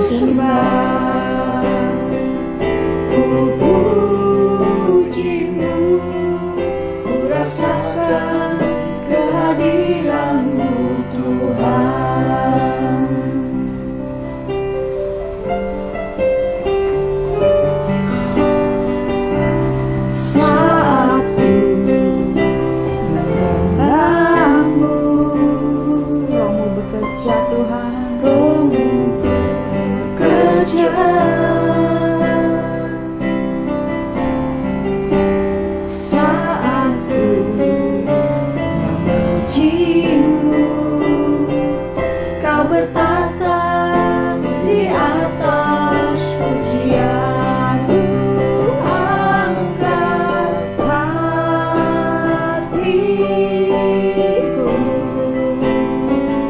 sembah, ku pujimu, ku rasakan kehadiran-Mu Tuhan. Saat ku menyembah-Mu, Roh-Mu bekerja Tuhan, Roh-Mu bekerja. Saat ku memuji-Mu, Kau bertata di atas pujian. Ku angkat hatiku,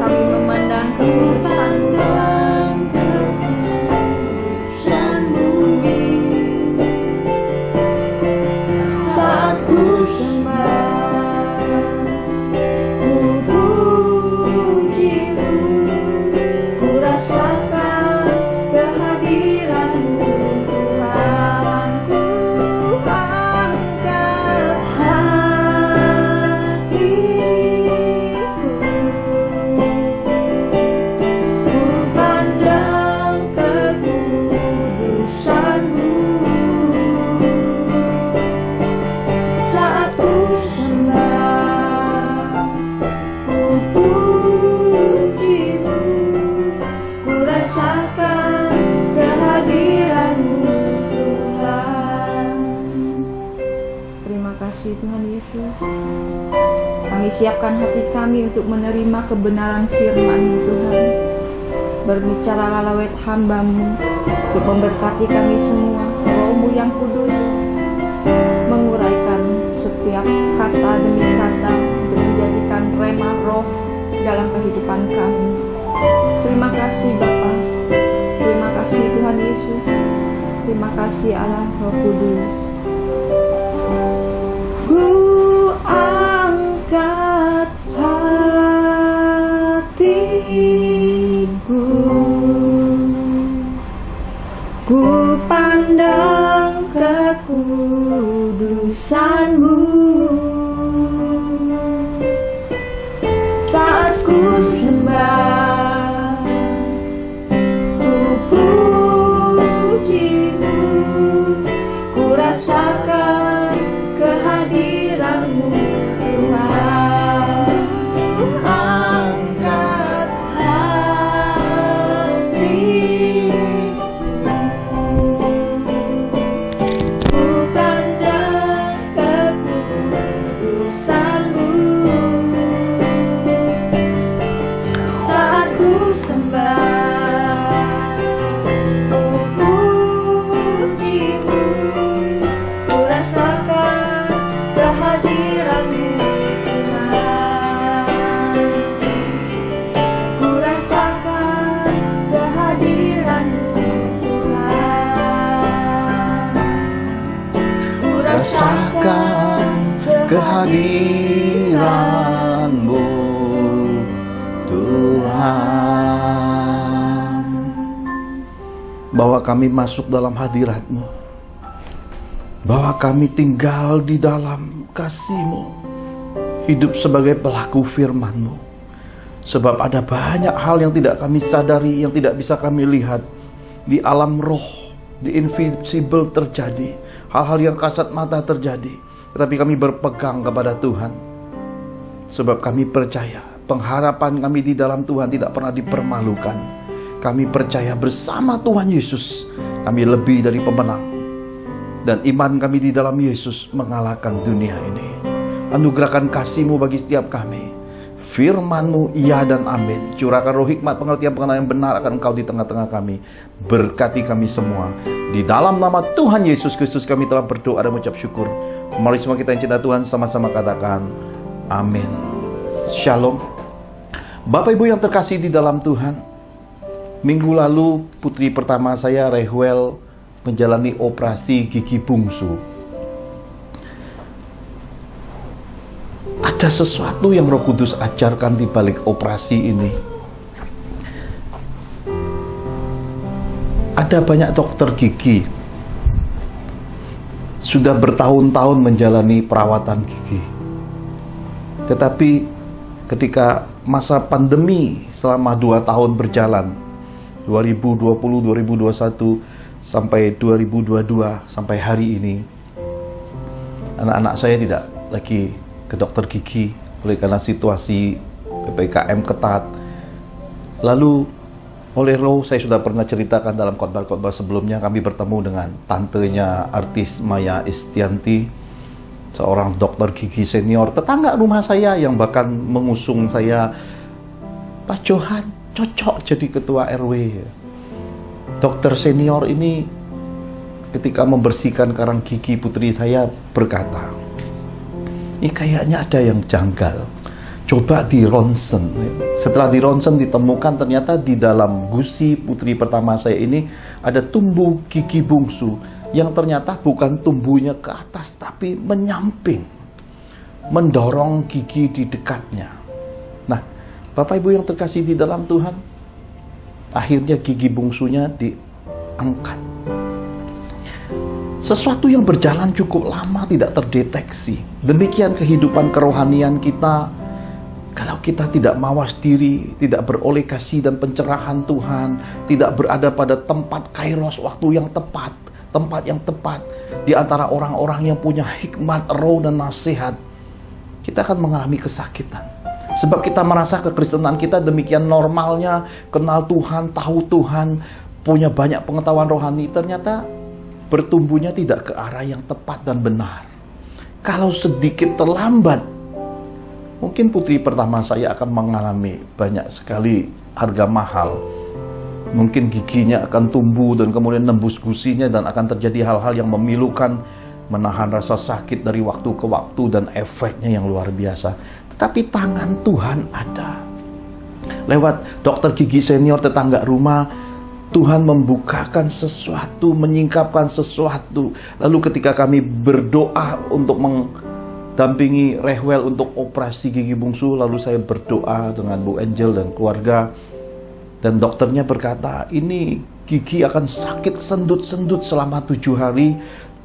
kami memandang kekudusan-Mu. Saat ku sembah, ku puji-Mu, ku rasakan kehadiran-Mu Tuhan. Ku angkat hatiku, ku pandang kekudusan-Mu. Saat ku sembah, ku puji-Mu, ku rasakan kehadiran-Mu Tuhan. Terima kasih Tuhan Yesus. Kami siapkan hati kami untuk menerima kebenaran firman-Mu Tuhan. Berbicaralah lewat hamba-Mu untuk memberkati kami semua. Roh-Mu yang kudus menguraikan setiap kata demi kata untuk menjadikan rema roh dalam kehidupan kami. Terima kasih Bapa. Terima kasih Tuhan Yesus. Terima kasih Allah Roh Kudus. Ku angkat hatiku, ku pandang kekudusan-Mu. Saat ku sembah, ku puji-Mu, ku rasakan kehadiran-Mu Tuhan. Ku angkat hatiku, ku pandang kekudusan-Mu. Saat ku sembah, ku puji-Mu, ku rasakan kehadiran-Mu Tuhan. Ku rasakan kehadiran-Mu Tuhan. Ku Rasakan kehadiran-Mu Tuhan. Bahwa kami masuk dalam hadirat-Mu, bahwa kami tinggal di dalam kasih-Mu, hidup sebagai pelaku firman-Mu. Sebab ada banyak hal yang tidak kami sadari, yang tidak bisa kami lihat di alam roh, di invisible terjadi, hal-hal yang kasat mata terjadi. Tetapi kami berpegang kepada Tuhan, sebab kami percaya pengharapan kami di dalam Tuhan tidak pernah dipermalukan. Kami percaya bersama Tuhan Yesus kami lebih dari pemenang, dan iman kami di dalam Yesus mengalahkan dunia ini. Anugerahkan kasih-Mu bagi setiap kami. Firman-Mu iya dan amin. Curahkan roh hikmat, pengertian, pengenalan yang benar akan Engkau di tengah-tengah kami. Berkati kami semua. Di dalam nama Tuhan Yesus Kristus kami telah berdoa dan mengucap syukur. Mari semua kita yang cinta Tuhan sama-sama katakan amin. Shalom. Bapak Ibu yang terkasih di dalam Tuhan, minggu lalu putri pertama saya, Rehwel, menjalani operasi gigi bungsu. Ada sesuatu yang Roh Kudus ajarkan di balik operasi ini. Ada banyak dokter gigi sudah bertahun-tahun menjalani perawatan gigi. Tetapi ketika masa pandemi selama 2 tahun berjalan, 2020, 2021 sampai 2022 sampai hari ini, anak-anak saya tidak lagi ke dokter gigi oleh karena situasi PPKM ketat. Lalu oleh Roh, saya sudah pernah ceritakan dalam khotbah-khotbah sebelumnya, kami bertemu dengan tantenya artis Maya Estianti, seorang dokter gigi senior, tetangga rumah saya yang bahkan mengusung saya, Pak Johan cocok jadi ketua RW. Dokter senior ini ketika membersihkan karang gigi putri saya berkata, ini kayaknya ada yang janggal, coba di ronsen. Setelah di ronsen ditemukan ternyata di dalam gusi putri pertama saya ini ada tumbuh gigi bungsu yang ternyata bukan tumbuhnya ke atas tapi menyamping, mendorong gigi di dekatnya. Nah, Bapak Ibu yang terkasih di dalam Tuhan, akhirnya gigi bungsunya diangkat. Sesuatu yang berjalan cukup lama tidak terdeteksi. Demikian kehidupan kerohanian kita. Kalau kita tidak mawas diri, tidak beroleh kasih dan pencerahan Tuhan, tidak berada pada tempat kairos, waktu yang tepat, tempat yang tepat, di antara orang-orang yang punya hikmat, roh dan nasihat, kita akan mengalami kesakitan. Sebab kita merasa kekristenan kita demikian normalnya, kenal Tuhan, tahu Tuhan, punya banyak pengetahuan rohani, ternyata bertumbuhnya tidak ke arah yang tepat dan benar. Kalau sedikit terlambat, mungkin putri pertama saya akan mengalami banyak sekali harga mahal. Mungkin giginya akan tumbuh dan kemudian nembus gusinya dan akan terjadi hal-hal yang memilukan, menahan rasa sakit dari waktu ke waktu dan efeknya yang luar biasa. Tetapi tangan Tuhan ada. Lewat dokter gigi senior tetangga rumah, Tuhan membukakan sesuatu, menyingkapkan sesuatu. Lalu ketika kami berdoa untuk dampingi Rehwel untuk operasi gigi bungsu, lalu saya berdoa dengan Bu Angel dan keluarga, dan dokternya berkata ini gigi akan sakit sendut-sendut selama 7 hari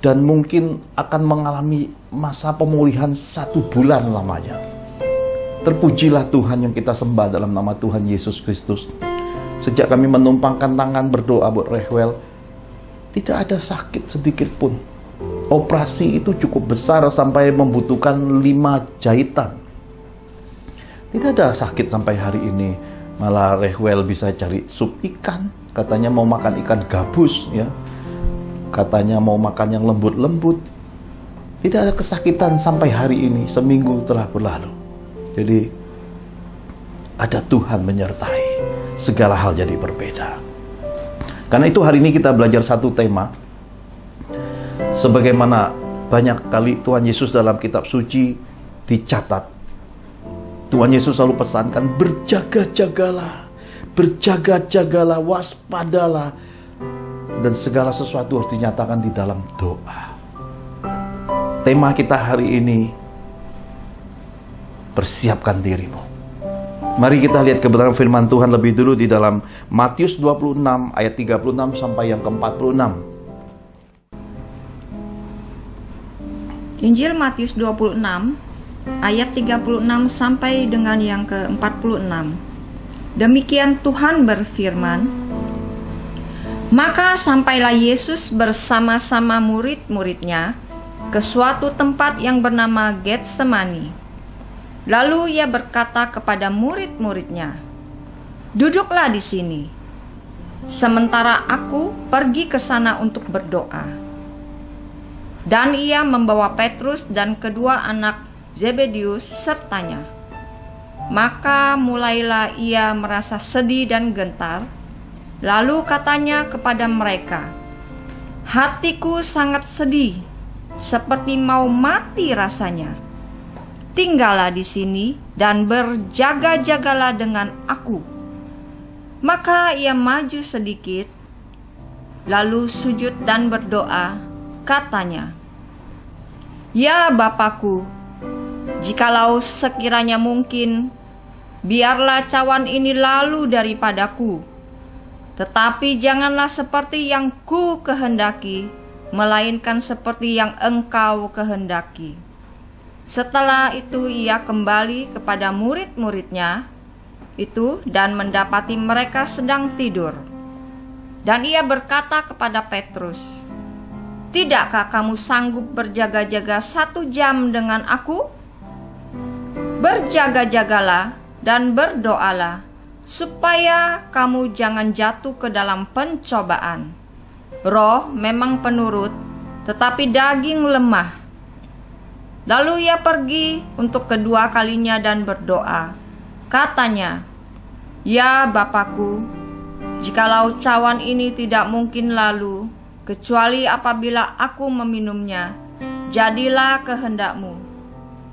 dan mungkin akan mengalami masa pemulihan 1 bulan lamanya. Terpujilah Tuhan yang kita sembah dalam nama Tuhan Yesus Kristus. Sejak kami menumpangkan tangan berdoa buat Rehwel, tidak ada sakit sedikit pun. Operasi itu cukup besar sampai membutuhkan 5 jahitan. Tidak ada sakit sampai hari ini. Malah Rehwel bisa cari sup ikan. Katanya mau makan ikan gabus, ya. Katanya mau makan yang lembut-lembut. Tidak ada kesakitan sampai hari ini. Seminggu telah berlalu. Jadi ada Tuhan menyertai. Segala hal jadi berbeda. Karena itu hari ini kita belajar satu tema. Sebagaimana banyak kali Tuhan Yesus dalam kitab suci dicatat, Tuhan Yesus selalu pesankan, berjaga-jagalah, berjaga-jagalah, waspadalah, dan segala sesuatu harus dinyatakan di dalam doa. Tema kita hari ini, persiapkan dirimu. Mari kita lihat kebenaran firman Tuhan lebih dulu di dalam Matius 26 ayat 36 sampai yang ke-46. Injil Matius 26 ayat 36 sampai dengan yang ke-46. Demikian Tuhan berfirman, maka sampailah Yesus bersama-sama murid-muridnya ke suatu tempat yang bernama Getsemani. Lalu ia berkata kepada murid-muridnya, duduklah di sini, sementara aku pergi ke sana untuk berdoa. Dan ia membawa Petrus dan kedua anak Zebedius sertanya. Maka mulailah ia merasa sedih dan gentar. Lalu katanya kepada mereka, hatiku sangat sedih, seperti mau mati rasanya. Tinggallah di sini dan berjaga-jagalah dengan aku. Maka ia maju sedikit, lalu sujud dan berdoa, katanya, ya Bapakku, jikalau sekiranya mungkin, biarlah cawan ini lalu daripadaku. Tetapi janganlah seperti yang ku kehendaki, melainkan seperti yang engkau kehendaki. Setelah itu ia kembali kepada murid-muridnya itu dan mendapati mereka sedang tidur. Dan ia berkata kepada Petrus, "Tidakkah kamu sanggup berjaga-jaga 1 jam dengan aku? Berjaga-jagalah dan berdoalah, supaya kamu jangan jatuh ke dalam pencobaan. Roh memang penurut, tetapi daging lemah." Lalu ia pergi untuk kedua kalinya dan berdoa. Katanya, "Ya Bapakku, jikalau cawan ini tidak mungkin lalu, kecuali apabila aku meminumnya, jadilah kehendak-Mu."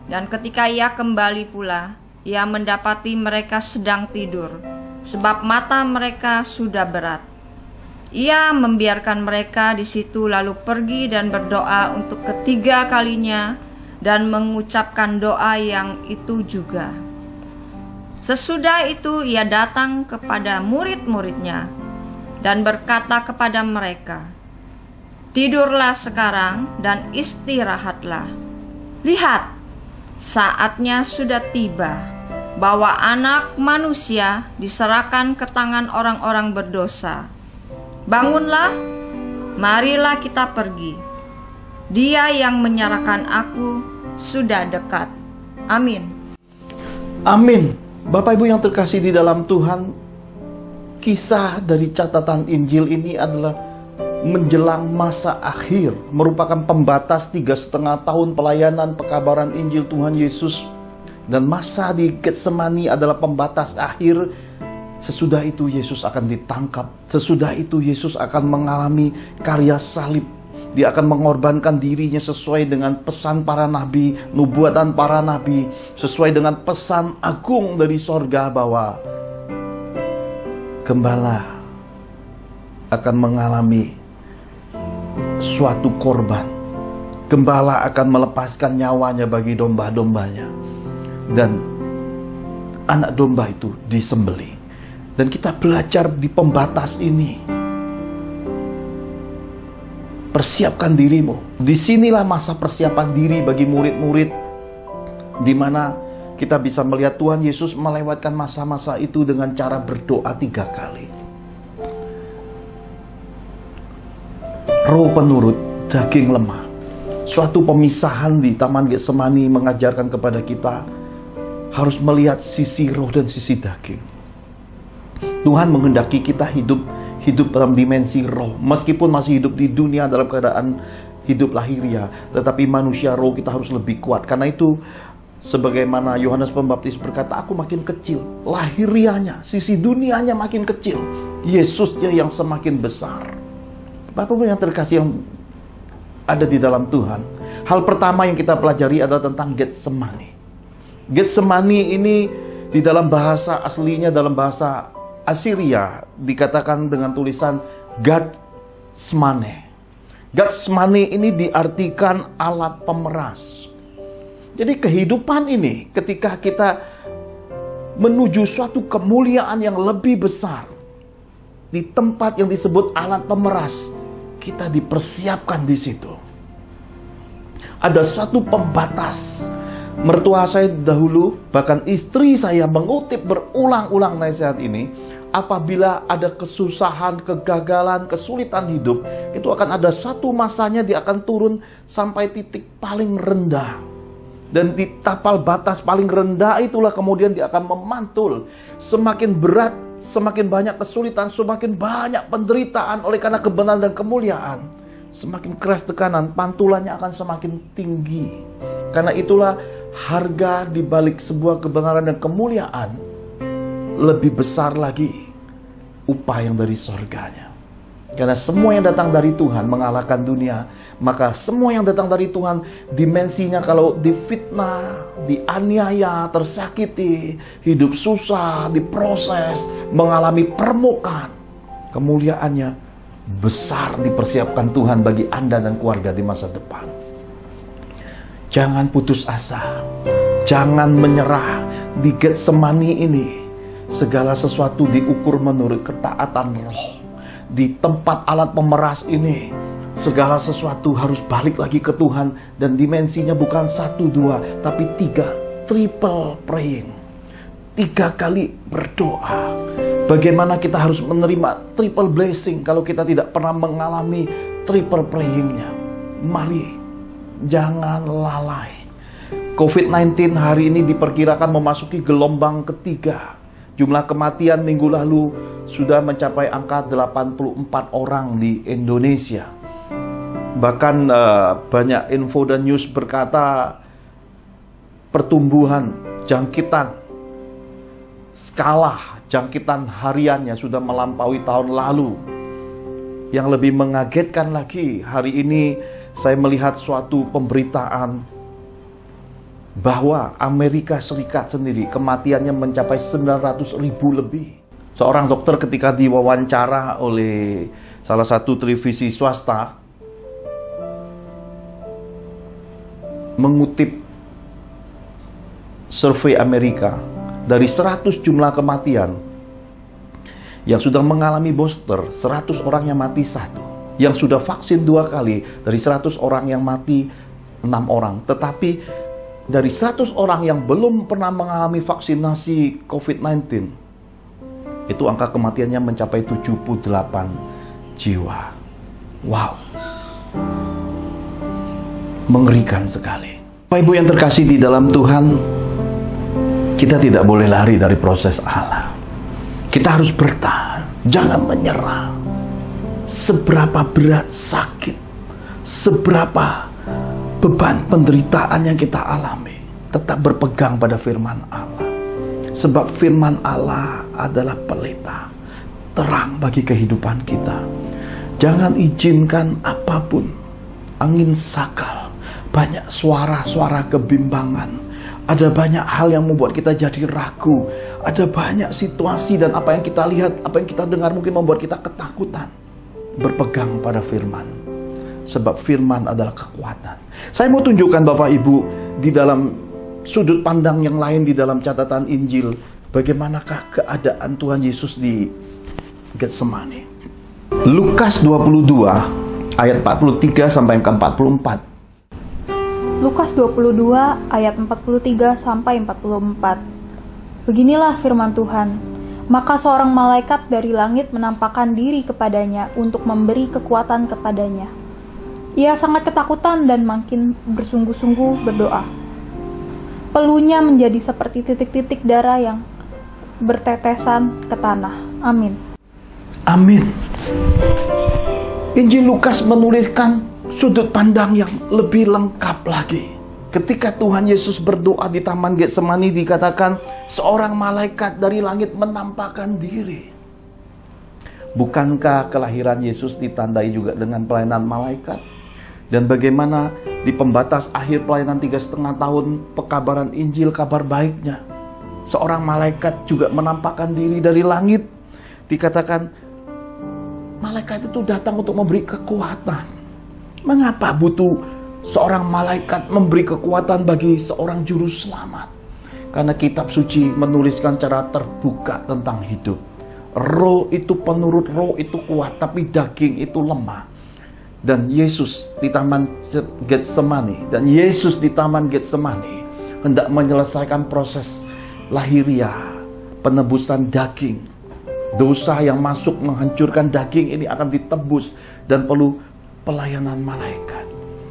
Dan ketika ia kembali pula, ia mendapati mereka sedang tidur, sebab mata mereka sudah berat. Ia membiarkan mereka di situ lalu pergi dan berdoa untuk ketiga kalinya dan mengucapkan doa yang itu juga. Sesudah itu ia datang kepada murid-muridnya dan berkata kepada mereka, "Tidurlah sekarang dan istirahatlah. Lihat, saatnya sudah tiba bahwa Anak Manusia diserahkan ke tangan orang-orang berdosa. Bangunlah, marilah kita pergi. Dia yang menyerahkan aku sudah dekat." Amin. Amin. Bapak Ibu yang terkasih di dalam Tuhan, kisah dari catatan Injil ini adalah menjelang masa akhir, merupakan pembatas 3,5 tahun pelayanan pekabaran Injil Tuhan Yesus. Dan masa di Getsemani adalah pembatas akhir. Sesudah itu Yesus akan ditangkap. Sesudah itu Yesus akan mengalami karya salib. Dia akan mengorbankan dirinya sesuai dengan pesan para nabi, nubuatan para nabi, sesuai dengan pesan agung dari sorga bahwa gembala akan mengalami suatu korban. Gembala akan melepaskan nyawanya bagi domba-dombanya. Dan anak domba itu disembelih. Dan kita belajar di pembatas ini, persiapkan dirimu. Disinilah masa persiapan diri bagi murid-murid, di mana kita bisa melihat Tuhan Yesus melewatkan masa-masa itu dengan cara berdoa 3 kali. Roh penurut, daging lemah. Suatu pemisahan di Taman Getsemani mengajarkan kepada kita harus melihat sisi roh dan sisi daging. Tuhan menghendaki kita hidup dalam dimensi roh. Meskipun masih hidup di dunia dalam keadaan hidup lahiriah, tetapi manusia roh kita harus lebih kuat. Karena itu, sebagaimana Yohanes Pembaptis berkata, "Aku makin kecil." Lahiriahnya, sisi dunianya makin kecil. Yesusnya yang semakin besar. Bapak-Ibu yang terkasih yang ada di dalam Tuhan, hal pertama yang kita pelajari adalah tentang Getsemani. Getsemani ini di dalam bahasa aslinya, dalam bahasa Assyria dikatakan dengan tulisan Gatsmane. Gatsmane ini diartikan alat pemeras. Jadi kehidupan ini ketika kita menuju suatu kemuliaan yang lebih besar, di tempat yang disebut alat pemeras, kita dipersiapkan di situ. Ada satu pembatas. Mertua saya dahulu, bahkan istri saya mengutip berulang-ulang nasihat ini. Apabila ada kesusahan, kegagalan, kesulitan hidup, itu akan ada satu masanya dia akan turun sampai titik paling rendah. Dan di tapal batas paling rendah itulah kemudian dia akan memantul. Semakin berat, semakin banyak kesulitan, semakin banyak penderitaan oleh karena kebenaran dan kemuliaan, semakin keras tekanan, pantulannya akan semakin tinggi. Karena itulah harga di balik sebuah kebenaran dan kemuliaan lebih besar lagi upah yang dari sorganya. Karena semua yang datang dari Tuhan mengalahkan dunia. Maka semua yang datang dari Tuhan, dimensinya kalau difitnah, dianiaya, tersakiti, hidup susah, diproses, mengalami permukaan, kemuliaannya besar dipersiapkan Tuhan bagi Anda dan keluarga di masa depan. Jangan putus asa, jangan menyerah di Getsemani ini. segala sesuatu diukur menurut ketaatan roh. Di tempat alat pemeras ini, segala sesuatu harus balik lagi ke Tuhan. Dan dimensinya bukan 1, 2, tapi 3, triple praying. 3 kali berdoa. Bagaimana kita harus menerima triple blessing kalau kita tidak pernah mengalami triple prayingnya. Mari, jangan lalai. COVID-19 hari ini diperkirakan memasuki gelombang ketiga. Jumlah kematian minggu lalu sudah mencapai angka 84 orang di Indonesia. Bahkan banyak info dan news berkata pertumbuhan jangkitan, skala jangkitan hariannya sudah melampaui tahun lalu. Yang lebih mengagetkan lagi, hari ini saya melihat suatu pemberitaan bahwa Amerika Serikat sendiri kematiannya mencapai 900.000 lebih. Seorang dokter ketika diwawancara oleh salah satu televisi swasta mengutip survei Amerika, dari 100 jumlah kematian yang sudah mengalami booster, 100 orang yang mati 1. Yang sudah vaksin 2 kali, dari 100 orang yang mati 6 orang. Tetapi dari 100 orang yang belum pernah mengalami vaksinasi COVID-19, itu angka kematiannya mencapai 78 jiwa. Wow. Mengerikan sekali. Bapak Ibu yang terkasih di dalam Tuhan, kita tidak boleh lari dari proses Allah. Kita harus bertahan, jangan menyerah. Seberapa berat sakit, seberapa beban penderitaan yang kita alami, tetap berpegang pada firman Allah. Sebab firman Allah adalah pelita, terang bagi kehidupan kita. Jangan izinkan apapun, angin sakal, banyak suara-suara kebimbangan. Ada banyak hal yang membuat kita jadi ragu. Ada banyak situasi dan apa yang kita lihat, apa yang kita dengar mungkin membuat kita ketakutan. Berpegang pada firman. Sebab firman adalah kekuatan. Saya mau tunjukkan Bapak Ibu di dalam sudut pandang yang lain di dalam catatan Injil, bagaimanakah keadaan Tuhan Yesus di Getsemani. Lukas 22 ayat 43 sampai ke 44. Lukas 22 ayat 43 sampai 44. Beginilah firman Tuhan. Maka seorang malaikat dari langit menampakkan diri kepadanya untuk memberi kekuatan kepadanya. Ia sangat ketakutan dan makin bersungguh-sungguh berdoa. Peluhnya menjadi seperti titik-titik darah yang bertetesan ke tanah. Amin. Amin. Injil Lukas menuliskan sudut pandang yang lebih lengkap lagi. Ketika Tuhan Yesus berdoa di Taman Getsemani, dikatakan seorang malaikat dari langit menampakkan diri. Bukankah kelahiran Yesus ditandai juga dengan pelayanan malaikat? Dan bagaimana di pembatas akhir pelayanan 3,5 tahun pekabaran Injil, kabar baiknya, seorang malaikat juga menampakkan diri dari langit. Dikatakan malaikat itu datang untuk memberi kekuatan. Mengapa butuh seorang malaikat memberi kekuatan bagi seorang juru selamat? Karena kitab suci menuliskan secara terbuka tentang hidup. Roh itu penurut roh itu kuat, tapi daging itu lemah. Dan Yesus di Taman Getsemani, hendak menyelesaikan proses lahiriah, penebusan daging. Dosa yang masuk menghancurkan daging ini akan ditebus dan perlu pelayanan malaikat.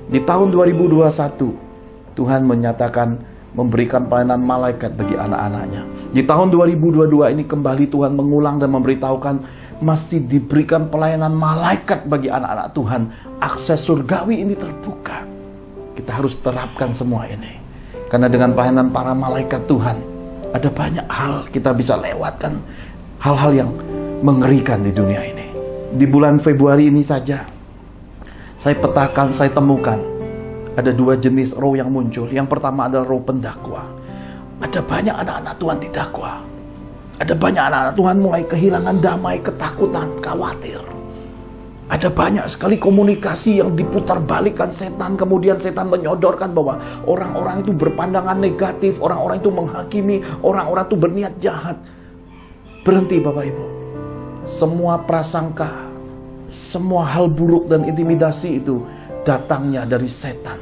Di tahun 2021, Tuhan menyatakan memberikan pelayanan malaikat bagi anak-anaknya. Di tahun 2022 ini kembali Tuhan mengulang dan memberitahukan masih diberikan pelayanan malaikat bagi anak-anak Tuhan. Akses surgawi ini terbuka. Kita harus terapkan semua ini. Karena dengan pelayanan para malaikat Tuhan, ada banyak hal kita bisa lewatkan. Hal-hal yang mengerikan di dunia ini. Di bulan Februari ini saja, saya petakan, saya temukan ada 2 jenis roh yang muncul. Yang pertama adalah roh pendakwa. Ada banyak anak-anak Tuhan didakwa. Ada banyak anak-anak Tuhan mulai kehilangan damai, ketakutan, khawatir. Ada banyak sekali komunikasi yang diputar balikan setan. Kemudian setan menyodorkan bahwa orang-orang itu berpandangan negatif, orang-orang itu menghakimi, orang-orang itu berniat jahat. Berhenti Bapak Ibu. Semua prasangka, semua hal buruk dan intimidasi itu datangnya dari setan.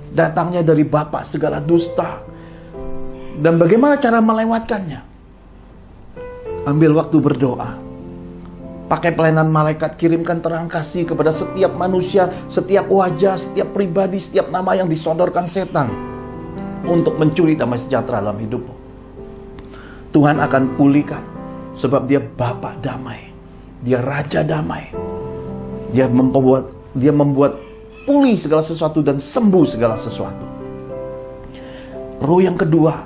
Datangnya dari bapak segala dusta. Dan bagaimana cara melewatkannya? Ambil waktu berdoa. Pakai pelayanan malaikat, kirimkan terang kasih kepada setiap manusia, setiap wajah, setiap pribadi, setiap nama yang disodorkan setan untuk mencuri damai sejahtera dalam hidupmu. Tuhan akan pulihkan, sebab Dia Bapa damai, Dia Raja damai. Dia membuat pulih segala sesuatu dan sembuh segala sesuatu. Roh yang kedua,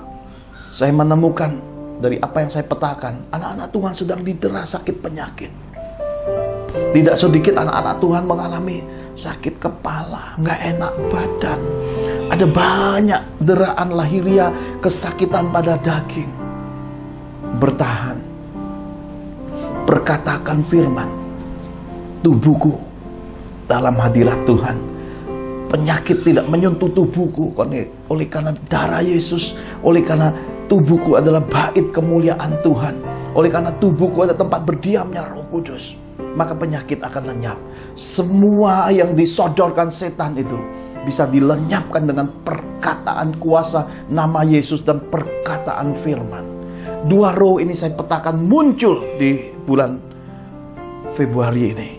saya menemukan dari apa yang saya petakan, anak-anak Tuhan sedang didera sakit penyakit. Tidak sedikit anak-anak Tuhan mengalami sakit kepala, nggak enak badan. Ada banyak deraan lahiriah, kesakitan pada daging. Bertahan. Perkatakan firman. Tubuhku dalam hadirat Tuhan. Penyakit tidak menyentuh tubuhku oleh karena darah Yesus, oleh karena tubuhku adalah bait kemuliaan Tuhan, oleh karena tubuhku ada tempat berdiamnya Roh Kudus. Maka penyakit akan lenyap. Semua yang disodorkan setan itu bisa dilenyapkan dengan perkataan kuasa nama Yesus dan perkataan firman. Dua roh ini saya petakan muncul di bulan Februari ini.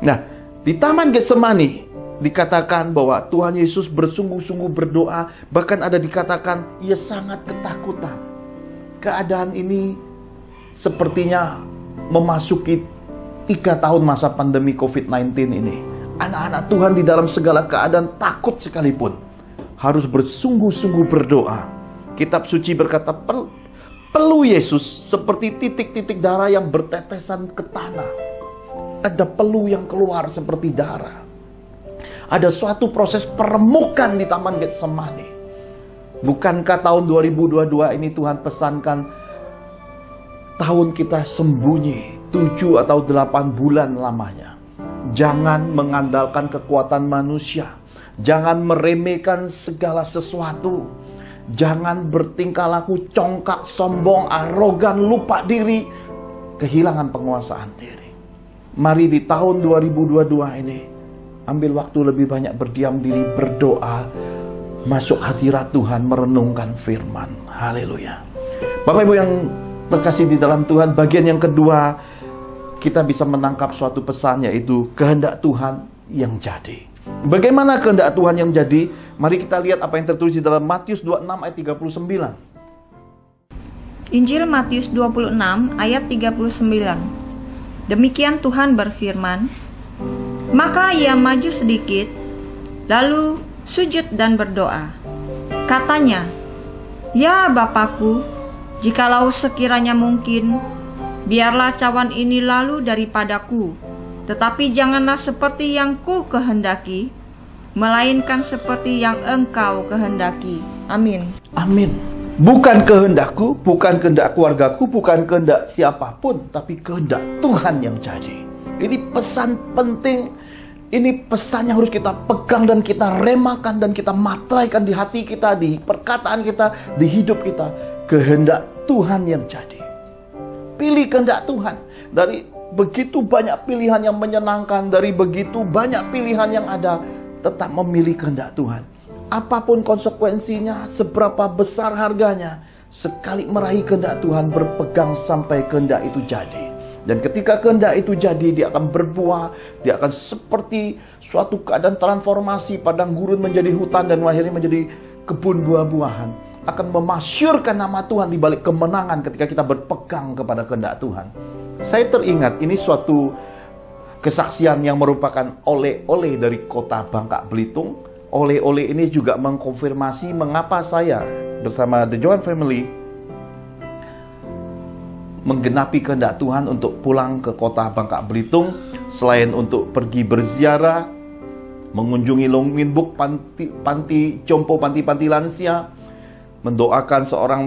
Nah, di Taman Getsemani dikatakan bahwa Tuhan Yesus bersungguh-sungguh berdoa. Bahkan ada dikatakan ia sangat ketakutan. Keadaan ini sepertinya memasuki 3 tahun masa pandemi COVID-19 ini. Anak-anak Tuhan di dalam segala keadaan takut sekalipun harus bersungguh-sungguh berdoa. Kitab suci berkata, peluh Yesus seperti titik-titik darah yang bertetesan ke tanah. Ada peluh yang keluar seperti darah. Ada suatu proses peremukan di Taman Getsemani. Bukankah tahun 2022 ini Tuhan pesankan tahun kita sembunyi 7 atau 8 bulan lamanya. Jangan mengandalkan kekuatan manusia. Jangan meremehkan segala sesuatu. Jangan bertingkah laku congkak, sombong, arogan, lupa diri, kehilangan penguasaan diri. Mari di tahun 2022 ini ambil waktu lebih banyak berdiam diri, berdoa, masuk hadirat Tuhan, merenungkan firman. Haleluya. Bapak Ibu yang terkasih di dalam Tuhan, bagian yang kedua kita bisa menangkap suatu pesan, yaitu kehendak Tuhan yang jadi. Bagaimana kehendak Tuhan yang jadi? Mari kita lihat apa yang tertulis di dalam Matius 26 ayat 39. Injil Matius 26 ayat 39. Demikian Tuhan berfirman, maka ia maju sedikit, lalu sujud dan berdoa. Katanya, ya Bapakku, jikalau sekiranya mungkin, biarlah cawan ini lalu daripadaku, tetapi janganlah seperti yang ku kehendaki, melainkan seperti yang Engkau kehendaki. Amin. Amin. Bukan kehendakku, bukan kehendak keluargaku, bukan kehendak siapapun, tapi kehendak Tuhan yang jadi. Ini pesan penting. Ini pesan yang harus kita pegang dan kita remakan dan kita matraikan di hati kita, di perkataan kita, di hidup kita. Kehendak Tuhan yang jadi. Pilih kehendak Tuhan. Dari begitu banyak pilihan yang menyenangkan, dari begitu banyak pilihan yang ada, tetap memilih kehendak Tuhan. Apapun konsekuensinya, seberapa besar harganya, sekali meraih kehendak Tuhan, berpegang sampai kehendak itu jadi. Dan ketika kehendak itu jadi, dia akan berbuah, dia akan seperti suatu keadaan transformasi, padang gurun menjadi hutan dan akhirnya menjadi kebun buah-buahan. Akan memasyurkan nama Tuhan di balik kemenangan ketika kita berpegang kepada kehendak Tuhan. Saya teringat, ini suatu kesaksian yang merupakan oleh-oleh dari kota Bangka Belitung. Oleh-oleh ini juga mengkonfirmasi mengapa saya bersama The Joan Family menggenapi kehendak Tuhan untuk pulang ke kota Bangka Belitung. Selain untuk pergi berziarah, mengunjungi Longinbuk, panti jompo, panti lansia, mendoakan seorang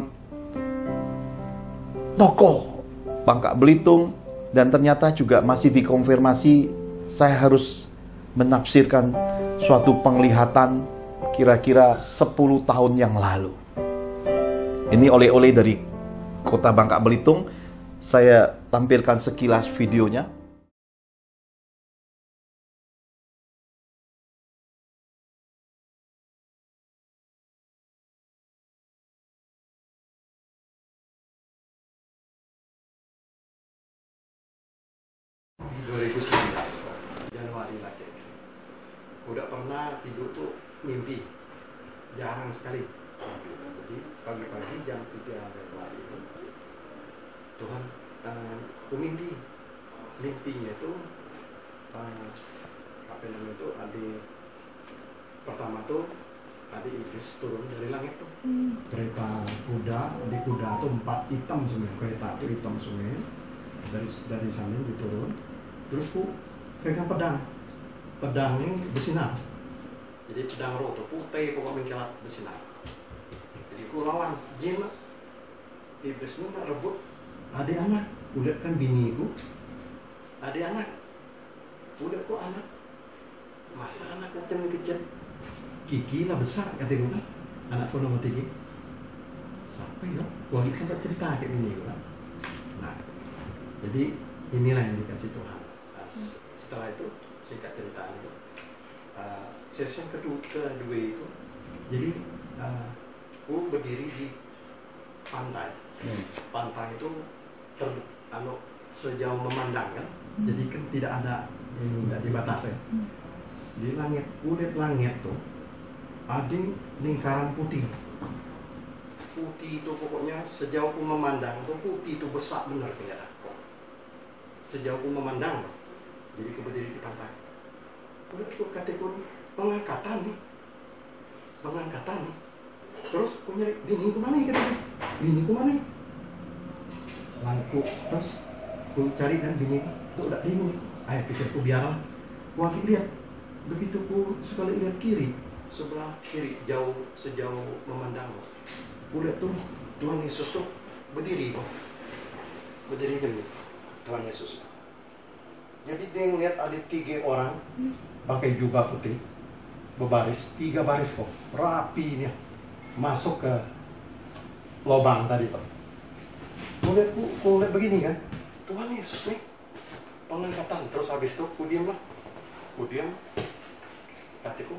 tokoh Bangka Belitung, dan ternyata juga masih dikonfirmasi saya harus menafsirkan suatu penglihatan kira-kira 10 tahun yang lalu. Ini oleh-oleh dari kota Bangka Belitung. Saya tampilkan sekilas videonya. Januari lagi. Udah pernah tidur tuh mimpi, jarang sekali. Jadi pagi-pagi jam 3 Februari itu Tuhan aku mimpinya itu apa namanya itu pertama tuh ada iblis turun dari langit tuh. Kereta kuda, di kuda tuh 4 hitam semua, kereta tuh hitam semua. Dari sana diturun, terus ku pegang pedang ini bersinar. Jadi pedang roh tuh putih pokoknya menkilat bersinar. Jadi ku lawan jin lah. Iblis ini nak rebut adik anak, udah kan biniku, adik anak, udah ku anak, masa anak kecil gigi lah besar katanya kan, anakku nomor 3. Sampai ya, lagi sempat cerita kayak gini kan. Nah, jadi inilah yang dikasih Tuhan. Setelah itu singkat cerita itu sesi yang kedua itu, jadi aku berdiri di pantai. Pantai itu sejauh memandang kan, jadi kan tidak ada ini, tidak dibatasi. Di langit, kulit langit tuh ada lingkaran putih. Putih itu pokoknya sejauh aku memandang tuh putih itu besar benar kelihatan. Sejauh aku memandang, jadi aku berdiri di pantai. Udah aku katakan pengangkatan nih. Terus aku nyari bini ku mana katanya? Bini ku mana? Lalu terus aku cari kan bini tuh udah bini. Ayo pikirku biarlah. Aku lihat, begitu ku sekali lihat kiri, sebelah kiri sejauh memandang. Aku lihat tuh Tuhan Yesus tuh berdiri kok. Berdiri gini. Tuhan Yesus. Jadi dia ngeliat ada 3 orang pakai jubah putih, berbaris, 3 baris kok, rapi ini, masuk ke lubang tadi Pak. Ku lihat begini kan, Tuhan Yesus nih, pengangkatan. Terus habis itu ku diam, katiku,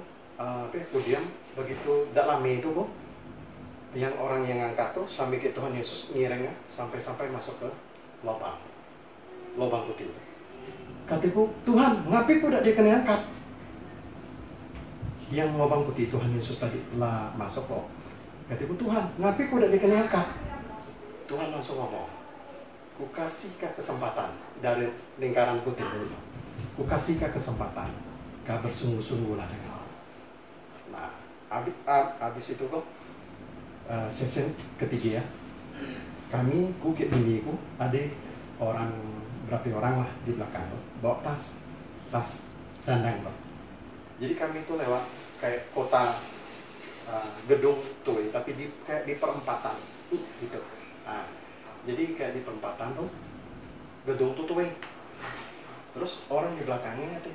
ku diam, begitu dalamnya itu kok, yang orang yang ngangkat tuh sampai ke Tuhan Yesus ngiringnya sampai masuk ke lubang putih itu. Katiku, Tuhan, ngapain ku udah dikena angkat? Yang lubang putih Tuhan Yesus tadi lah masuk kok. Katiku, Tuhan, ngapain ku udah dikena angkat? Tuhan langsung ngomong, ku kasih kau kesempatan dari lingkaran putih ini. Ku kasih kau kesempatan, kau bersungguh-sungguhlah dengan Allah. Nah, habis itu kok sesi ketiga ya. Kami kukit diriku ada orang berapa orang lah di belakang loh, bawa tas sandang loh. Jadi kami itu lewat kayak kota gedung tuh, tapi kayak di perempatan gitu. Nah, jadi kayak di perempatan tuh gedung tuh terus orang di belakangnya nanti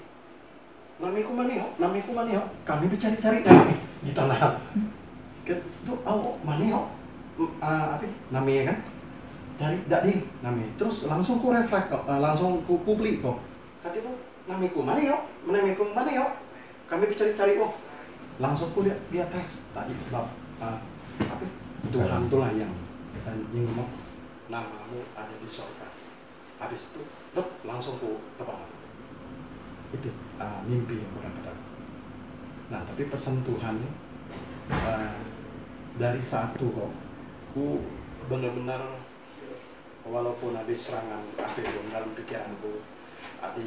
namiku maniho, kami dicari-cari di tanah. Itu maniho apa namanya kan? Cari dadi nami, terus langsung ku refleks kok, langsung ku publik kok. Katiku namiku mana yo, kami dicari-cari langsung ku lihat di atas tadi sebab apa Tuhan itulah yang ngomong namamu ada di surga. Habis itu langsung ku tebak itu mimpi yang aku dapat. Nah tapi pesan Tuhan dari satu kok ku benar-benar walaupun ada serangan apapun dalam pikiranku, ada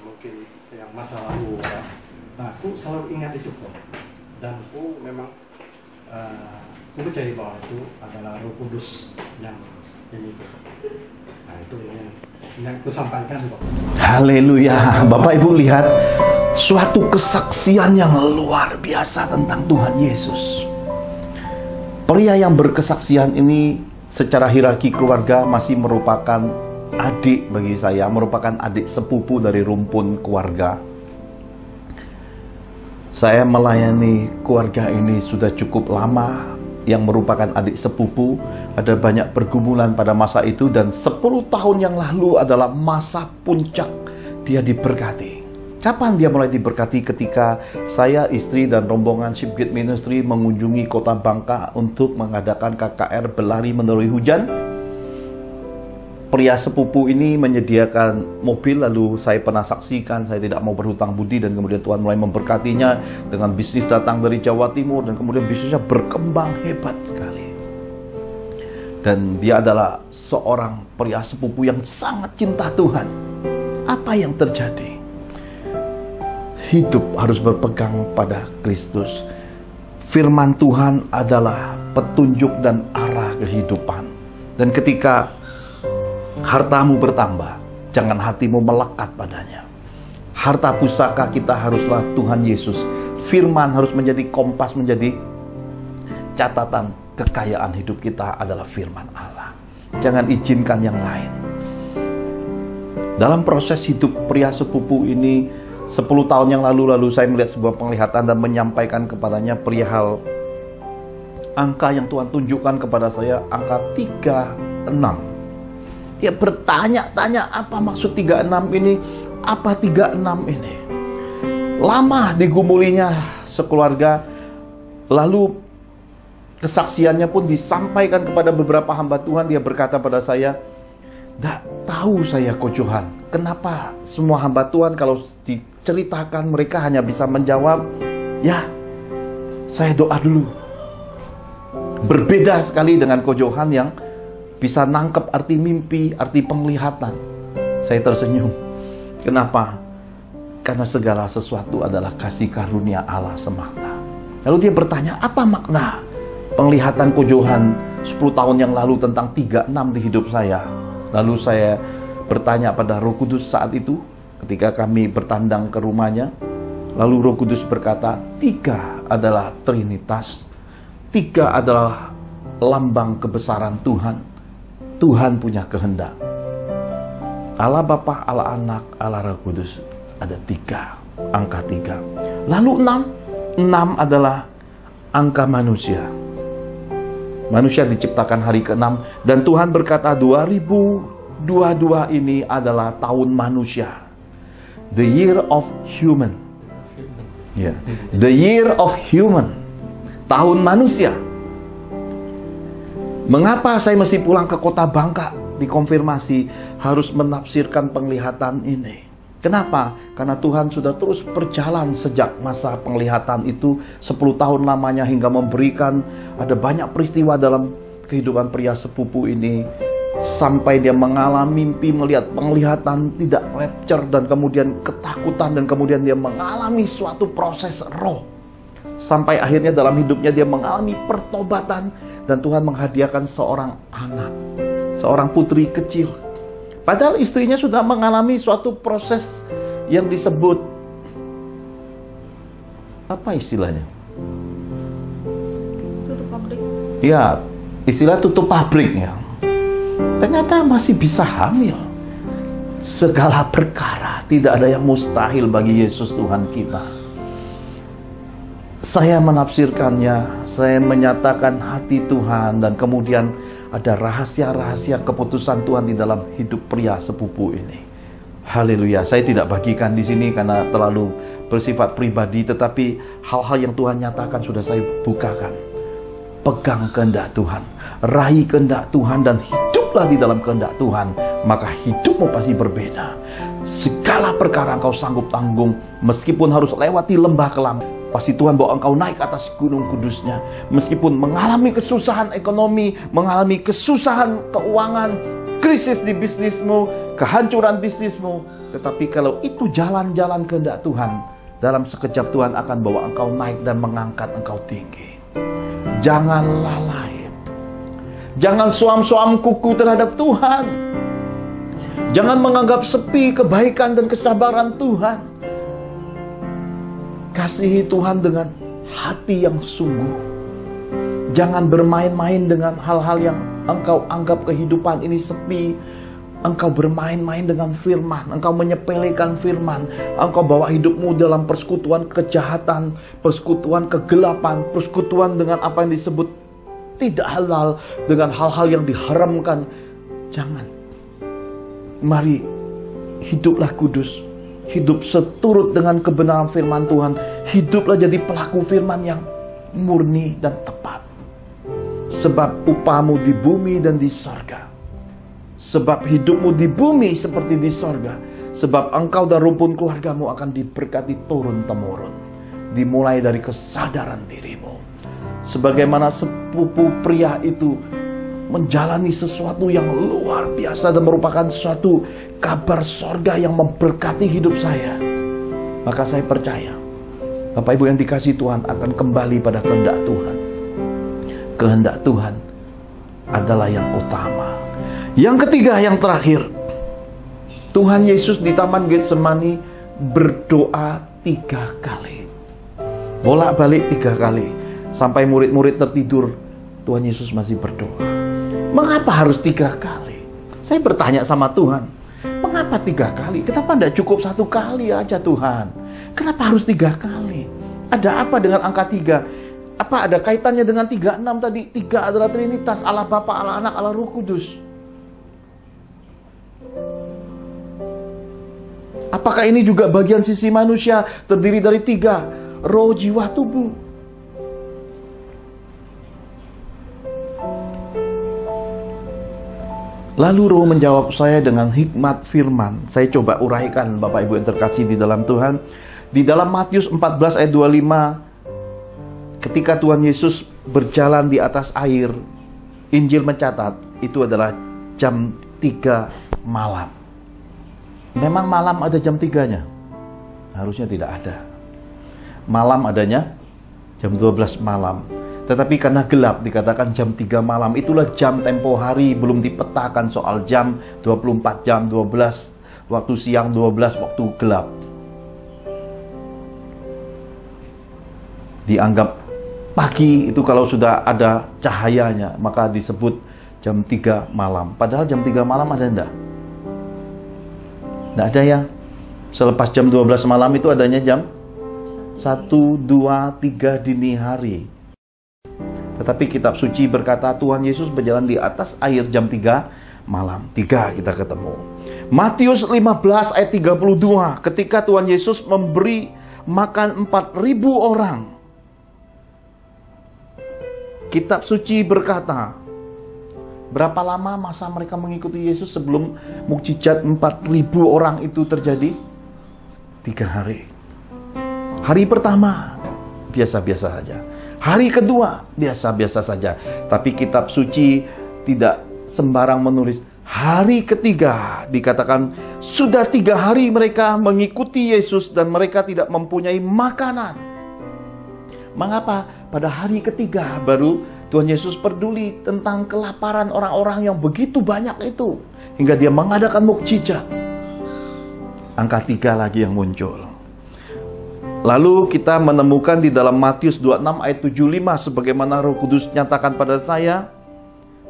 mungkin yang masa lalu, nah aku selalu ingat itu kok, dan aku memang aku percaya bahwa itu adalah Roh Kudus yang ini kok. Nah itu yang aku sampaikan kok. Haleluya. Bapak Ibu lihat suatu kesaksian yang luar biasa tentang Tuhan Yesus. Pria yang berkesaksian ini secara hierarki keluarga masih merupakan adik bagi saya, merupakan adik sepupu dari rumpun keluarga. Saya melayani keluarga ini sudah cukup lama, yang merupakan adik sepupu, ada banyak pergumulan pada masa itu, dan 10 tahun yang lalu adalah masa puncak dia diberkati. Kapan dia mulai diberkati? Ketika saya, istri, dan rombongan Shipgate Ministry mengunjungi kota Bangka untuk mengadakan KKR berlari melalui hujan. Pria sepupu ini menyediakan mobil, lalu saya pernah saksikan, saya tidak mau berhutang budi, dan kemudian Tuhan mulai memberkatinya dengan bisnis datang dari Jawa Timur, dan kemudian bisnisnya berkembang hebat sekali. Dan dia adalah seorang pria sepupu yang sangat cinta Tuhan. Apa yang terjadi? Hidup harus berpegang pada Kristus. Firman Tuhan adalah petunjuk dan arah kehidupan. Dan ketika hartamu bertambah, jangan hatimu melekat padanya. Harta pusaka kita haruslah Tuhan Yesus. Firman harus menjadi kompas, menjadi catatan kekayaan hidup kita adalah firman Allah. Jangan izinkan yang lain. Dalam proses hidup pria sepupu ini, 10 tahun yang lalu saya melihat sebuah penglihatan dan menyampaikan kepadanya perihal angka yang Tuhan tunjukkan kepada saya, angka 36. Dia bertanya-tanya, apa maksud 36 ini? Apa 36 ini? Lama digumulinya sekeluarga. Lalu kesaksiannya pun disampaikan kepada beberapa hamba Tuhan. Dia berkata pada saya, "Nggak tahu saya Ko Johan, kenapa semua hamba Tuhan kalau diceritakan mereka hanya bisa menjawab, ya saya doa dulu." Berbeda sekali dengan Ko Johan yang bisa nangkep arti mimpi, arti penglihatan. Saya tersenyum. Kenapa? Karena segala sesuatu adalah kasih karunia Allah semata. Lalu dia bertanya, apa makna penglihatan Ko Johan 10 tahun yang lalu tentang 36 di hidup saya? Lalu saya bertanya pada Roh Kudus saat itu, ketika kami bertandang ke rumahnya. Lalu Roh Kudus berkata, 3 adalah Trinitas. 3 adalah lambang kebesaran Tuhan. Tuhan punya kehendak. Allah Bapa, Allah Anak, Allah Roh Kudus. Ada 3, angka 3. Lalu 6 adalah angka manusia. Manusia diciptakan hari ke-6, dan Tuhan berkata 2022 ini adalah tahun manusia. The year of human. Yeah. The year of human. Tahun manusia. Mengapa saya mesti pulang ke kota Bangka? Dikonfirmasi harus menafsirkan penglihatan ini. Kenapa? Karena Tuhan sudah terus berjalan sejak masa penglihatan itu 10 tahun lamanya, hingga memberikan ada banyak peristiwa dalam kehidupan pria sepupu ini, sampai dia mengalami mimpi, melihat penglihatan, tidak rapture, dan kemudian ketakutan, dan kemudian dia mengalami suatu proses roh, sampai akhirnya dalam hidupnya dia mengalami pertobatan, dan Tuhan menghadiahkan seorang anak, seorang putri kecil. Padahal istrinya sudah mengalami suatu proses yang disebut, apa istilahnya? Tutup pabrik. Ya, istilah tutup pabrik ya. Ternyata masih bisa hamil. Segala perkara, tidak ada yang mustahil bagi Yesus Tuhan kita. Saya menafsirkannya, saya menyatakan hati Tuhan, dan kemudian ada rahasia-rahasia keputusan Tuhan di dalam hidup pria sepupu ini. Haleluya. Saya tidak bagikan di sini karena terlalu bersifat pribadi, tetapi hal-hal yang Tuhan nyatakan sudah saya bukakan. Pegang kehendak Tuhan, raih kehendak Tuhan, dan hiduplah di dalam kehendak Tuhan, maka hidupmu pasti berbeda. Segala perkara engkau sanggup tanggung, meskipun harus lewati lembah kelam, pasti Tuhan bawa engkau naik ke atas gunung kudusnya. Meskipun mengalami kesusahan ekonomi, mengalami kesusahan keuangan, krisis di bisnismu, kehancuran bisnismu, tetapi kalau itu jalan-jalan kehendak Tuhan, dalam sekejap Tuhan akan bawa engkau naik dan mengangkat engkau tinggi. Jangan lalai. Jangan suam-suam kuku terhadap Tuhan. Jangan menganggap sepi kebaikan dan kesabaran Tuhan. Kasihi Tuhan dengan hati yang sungguh. Jangan bermain-main dengan hal-hal yang engkau anggap kehidupan ini sepi. Engkau bermain-main dengan firman. Engkau menyepelekan firman. Engkau bawa hidupmu dalam persekutuan kejahatan, persekutuan kegelapan, persekutuan dengan apa yang disebut tidak halal, dengan hal-hal yang diharamkan. Jangan. Mari hiduplah kudus, hidup seturut dengan kebenaran firman Tuhan, hiduplah jadi pelaku firman yang murni dan tepat. Sebab upamu di bumi dan di sorga. Sebab hidupmu di bumi seperti di sorga. Sebab engkau dan rumpun keluargamu akan diberkati turun-temurun, dimulai dari kesadaran dirimu. Sebagaimana sepupu pria itu menjalani sesuatu yang luar biasa dan merupakan suatu kabar sorga yang memberkati hidup saya, maka saya percaya Bapak Ibu yang dikasihi Tuhan akan kembali pada kehendak Tuhan. Kehendak Tuhan adalah yang utama. Yang ketiga, yang terakhir, Tuhan Yesus di Taman Getsemani berdoa 3 kali. Bolak-balik 3 kali. Sampai murid-murid tertidur, Tuhan Yesus masih berdoa. Mengapa harus 3 kali? Saya bertanya sama Tuhan, mengapa 3 kali? Kenapa tidak cukup 1 kali aja Tuhan? Kenapa harus 3 kali? Ada apa dengan angka 3? Apa ada kaitannya dengan 36 tadi? 3 adalah Trinitas, Allah Bapa, Allah Anak, Allah Roh Kudus. Apakah ini juga bagian sisi manusia terdiri dari 3? Roh, jiwa, tubuh. Lalu Roh menjawab saya dengan hikmat firman. Saya coba uraikan Bapak Ibu yang terkasih di dalam Tuhan. Di dalam Matius 14 ayat 25, ketika Tuhan Yesus berjalan di atas air, Injil mencatat itu adalah jam 3 malam. Memang malam ada jam 3-nya? Harusnya tidak ada. Malam adanya jam 12 malam. Tetapi karena gelap dikatakan jam 3 malam. Itulah jam tempo hari, belum dipetakan soal jam 24 jam, 12 waktu siang, 12 waktu gelap. Dianggap pagi itu kalau sudah ada cahayanya, maka disebut jam 3 malam. Padahal jam 3 malam ada enggak? Enggak ada ya. Selepas jam 12 malam itu adanya jam 1, 2, 3 dini hari. Tetapi kitab suci berkata Tuhan Yesus berjalan di atas air jam 3 malam. 3 kita ketemu. Matius 15 ayat 32, ketika Tuhan Yesus memberi makan 4.000 orang. Kitab suci berkata, berapa lama masa mereka mengikuti Yesus sebelum mukjizat 4.000 orang itu terjadi? 3 hari. Hari pertama biasa-biasa saja. Hari kedua biasa-biasa saja. Tapi kitab suci tidak sembarang menulis. Hari ketiga dikatakan sudah 3 hari mereka mengikuti Yesus dan mereka tidak mempunyai makanan. Mengapa? Pada hari ketiga baru Tuhan Yesus peduli tentang kelaparan orang-orang yang begitu banyak itu. Hingga dia mengadakan mukjizat. Angka 3 lagi yang muncul. Lalu kita menemukan di dalam Matius 26 ayat 75, sebagaimana Roh Kudus nyatakan pada saya,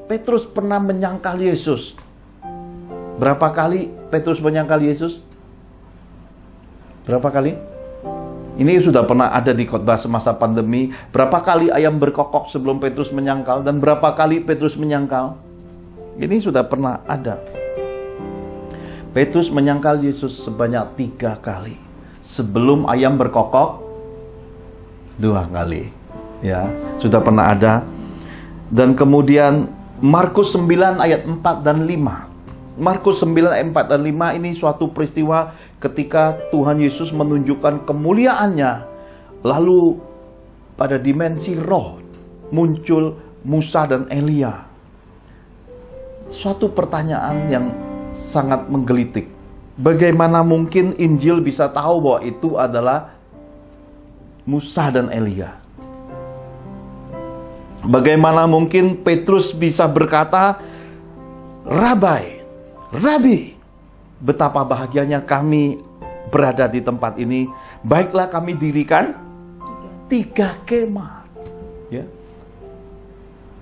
Petrus pernah menyangkal Yesus. Berapa kali Petrus menyangkal Yesus? Berapa kali? Ini sudah pernah ada di khotbah semasa pandemi. Berapa kali ayam berkokok sebelum Petrus menyangkal, dan berapa kali Petrus menyangkal? Ini sudah pernah ada. Petrus menyangkal Yesus sebanyak 3 kali. Sebelum ayam berkokok 2 kali. Ya, sudah pernah ada. Dan kemudian Markus 9 ayat 4 dan 5. Markus 9 ayat 4 dan 5 ini suatu peristiwa ketika Tuhan Yesus menunjukkan kemuliaannya. Lalu pada dimensi roh muncul Musa dan Elia. Suatu pertanyaan yang sangat menggelitik. Bagaimana mungkin Injil bisa tahu bahwa itu adalah Musa dan Elia? Bagaimana mungkin Petrus bisa berkata, Rabi, betapa bahagianya kami berada di tempat ini. Baiklah kami dirikan 3 kemah. Ya.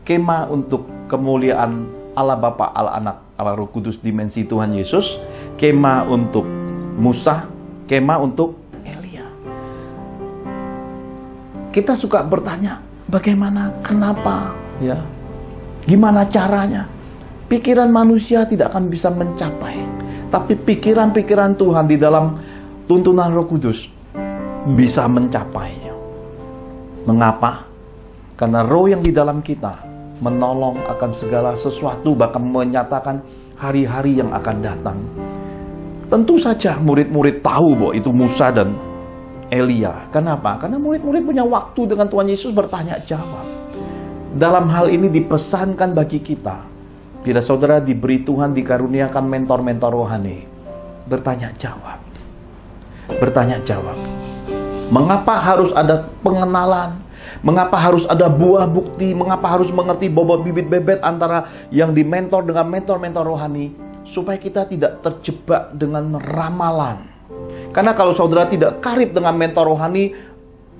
Kemah untuk kemuliaan Allah Bapa, Allah Anak, Allah Roh Kudus, dimensi Tuhan Yesus. Kemah untuk Musa, kemah untuk Elia. Kita suka bertanya, bagaimana, kenapa? Ya, Gimana caranya? Pikiran manusia tidak akan bisa mencapai. Tapi pikiran-pikiran Tuhan di dalam tuntunan Roh Kudus bisa mencapainya. Mengapa? Karena Roh yang di dalam kita menolong akan segala sesuatu, bahkan menyatakan hari-hari yang akan datang. Tentu saja murid-murid tahu bahwa itu Musa dan Elia. Kenapa? Karena murid-murid punya waktu dengan Tuhan Yesus bertanya jawab. Dalam hal ini dipesankan bagi kita, bila saudara diberi Tuhan dikaruniakan mentor-mentor rohani, bertanya jawab. Bertanya jawab. Mengapa harus ada pengenalan? Mengapa harus ada buah bukti? Mengapa harus mengerti bobot bibit bebet antara yang dimentor dengan mentor-mentor rohani? Supaya kita tidak terjebak dengan ramalan. Karena kalau saudara tidak karib dengan mentor rohani,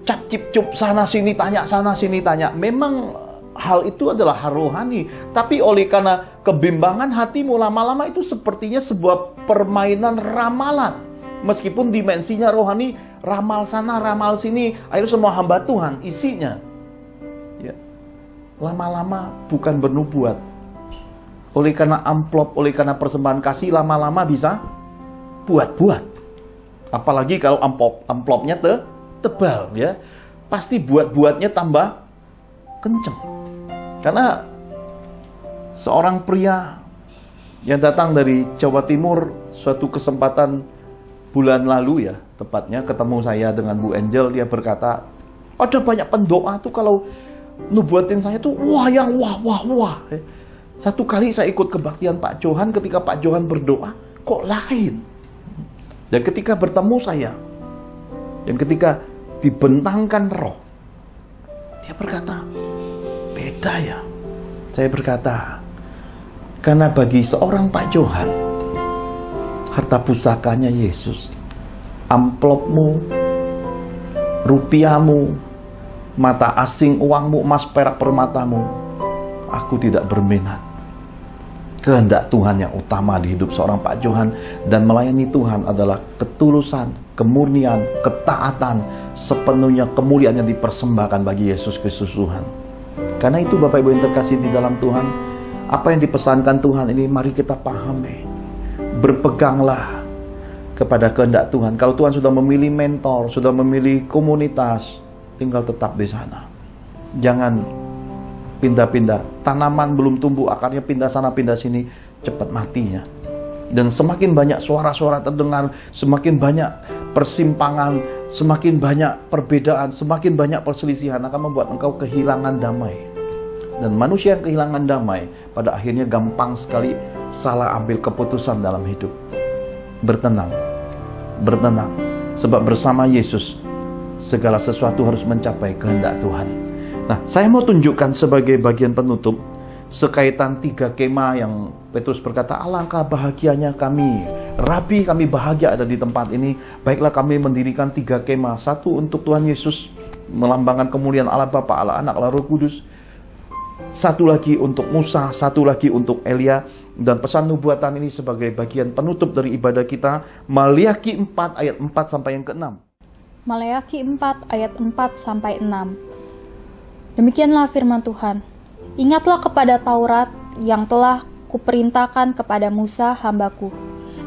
cap cip cup sana sini tanya, memang hal itu adalah hal rohani. Tapi oleh karena kebimbangan hatimu, lama-lama itu sepertinya sebuah permainan ramalan. Meskipun dimensinya rohani, ramal sana, ramal sini, akhirnya semua hamba Tuhan isinya. Ya. Lama-lama bukan bernubuat. Oleh karena amplop, oleh karena persembahan kasih, lama-lama bisa buat-buat. Apalagi kalau amplopnya tebal, ya, pasti buat-buatnya tambah kenceng. Karena seorang pria yang datang dari Jawa Timur, suatu kesempatan bulan lalu ya, tepatnya ketemu saya dengan Bu Angel, dia berkata, ada banyak pendoa tuh kalau nubuatin saya tuh wah yang wah. Satu kali saya ikut kebaktian Pak Johan, ketika Pak Johan berdoa, kok lain? Dan ketika bertemu saya, dan ketika dibentangkan roh, dia berkata, beda ya. Saya berkata, karena bagi seorang Pak Johan, harta pusakanya Yesus, amplopmu, rupiahmu, mata asing uangmu, emas perak permatamu, aku tidak berminat. Kehendak Tuhan yang utama di hidup seorang Pak Johan dan melayani Tuhan adalah ketulusan, kemurnian, ketaatan, sepenuhnya kemuliaan yang dipersembahkan bagi Yesus Kristus Tuhan. Karena itu Bapak Ibu yang terkasih di dalam Tuhan, apa yang dipesankan Tuhan ini mari kita pahami. Berpeganglah kepada kehendak Tuhan. Kalau Tuhan sudah memilih mentor, sudah memilih komunitas, tinggal tetap di sana. Jangan pindah-pindah. Tanaman belum tumbuh, akarnya pindah sana pindah sini, cepat matinya. Dan semakin banyak suara-suara terdengar, semakin banyak persimpangan, semakin banyak perbedaan, semakin banyak perselisihan akan membuat engkau kehilangan damai. Dan manusia yang kehilangan damai pada akhirnya gampang sekali salah ambil keputusan dalam hidup. Bertenang, bertenang, sebab bersama Yesus segala sesuatu harus mencapai kehendak Tuhan. Nah, saya mau tunjukkan sebagai bagian penutup sekaitan 3 kemah yang Petrus berkata, alangkah bahagianya kami, Rabi, kami bahagia ada di tempat ini. Baiklah kami mendirikan 3 kemah, satu untuk Tuhan Yesus, melambangkan kemuliaan Allah Bapa, Allah Anak, Allah Roh Kudus. Satu lagi untuk Musa, satu lagi untuk Elia. Dan pesan nubuatan ini sebagai bagian penutup dari ibadah kita, Maleakhi 4 ayat 4 sampai yang ke-6. Maleakhi 4 ayat 4 sampai 6. Demikianlah firman Tuhan. Ingatlah kepada Taurat yang telah kuperintahkan kepada Musa hambaku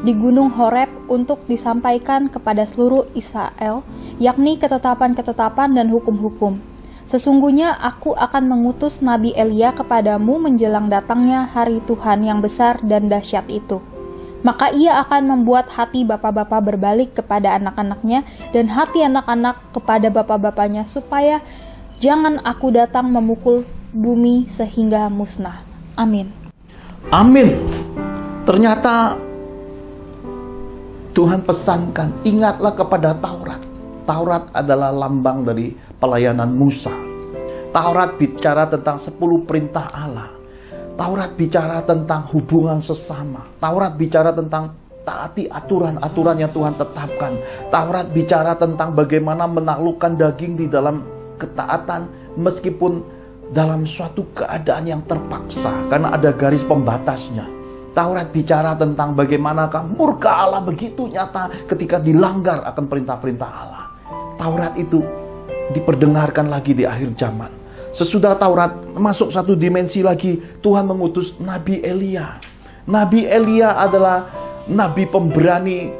di gunung Horeb untuk disampaikan kepada seluruh Israel, yakni ketetapan-ketetapan dan hukum-hukum. Sesungguhnya aku akan mengutus Nabi Elia kepadamu menjelang datangnya hari Tuhan yang besar dan dahsyat itu. Maka ia akan membuat hati bapa-bapa berbalik kepada anak-anaknya dan hati anak-anak kepada bapa-bapanya, supaya jangan aku datang memukul bumi sehingga musnah. Amin. Amin. Ternyata Tuhan pesankan, ingatlah kepada Taurat. Taurat adalah lambang dari pelayanan Musa. Taurat bicara tentang 10 perintah Allah. Taurat bicara tentang hubungan sesama. Taurat bicara tentang taati aturan-aturan yang Tuhan tetapkan. Taurat bicara tentang bagaimana menaklukkan daging di dalam ketaatan meskipun dalam suatu keadaan yang terpaksa karena ada garis pembatasnya. Taurat bicara tentang bagaimanakah murka Allah begitu nyata ketika dilanggar akan perintah-perintah Allah. Taurat itu diperdengarkan lagi di akhir zaman. Sesudah Taurat masuk satu dimensi lagi, Tuhan mengutus Nabi Elia. Nabi Elia adalah nabi pemberani,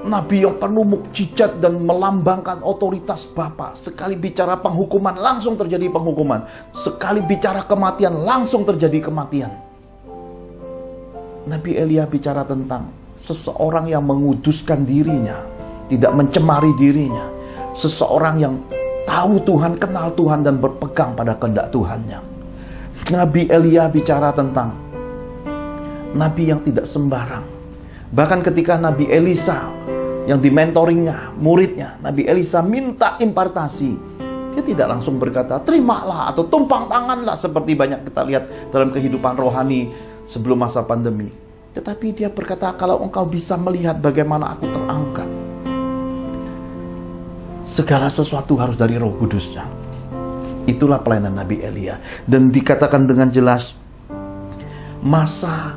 nabi yang penuh mukjizat dan melambangkan otoritas Bapa. Sekali bicara penghukuman, langsung terjadi penghukuman. Sekali bicara kematian, langsung terjadi kematian. Nabi Elia bicara tentang seseorang yang menguduskan dirinya, tidak mencemari dirinya. Seseorang yang tahu Tuhan, kenal Tuhan, dan berpegang pada kehendak Tuhannya. Nabi Elia bicara tentang nabi yang tidak sembarang. Bahkan ketika Nabi Elisa yang dimentoringnya, muridnya, Nabi Elisa minta impartasi, dia tidak langsung berkata, terimalah atau tumpang tanganlah seperti banyak kita lihat dalam kehidupan rohani sebelum masa pandemi. Tetapi dia berkata, kalau engkau bisa melihat bagaimana aku terangkat, segala sesuatu harus dari Roh Kudusnya. Itulah pelayanan Nabi Elia. Dan dikatakan dengan jelas, masa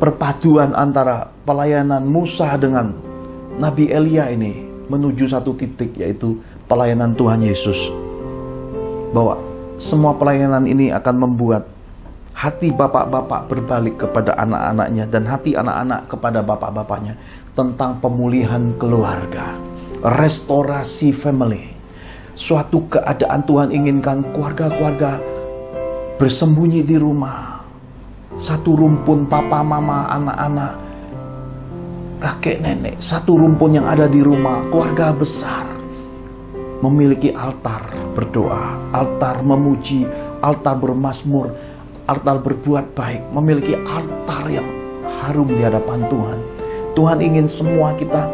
perpaduan antara pelayanan Musa dengan Nabi Elia ini menuju satu titik, yaitu pelayanan Tuhan Yesus. Bahwa semua pelayanan ini akan membuat hati bapak-bapak berbalik kepada anak-anaknya, dan hati anak-anak kepada bapak-bapaknya, tentang pemulihan keluarga, restorasi family. Suatu keadaan Tuhan inginkan keluarga-keluarga bersembunyi di rumah. Satu rumpun papa, mama, anak-anak, kakek, nenek. Satu rumpun yang ada di rumah, keluarga besar. Memiliki altar berdoa, altar memuji, altar bermazmur, altar berbuat baik. Memiliki altar yang harum di hadapan Tuhan. Tuhan ingin semua kita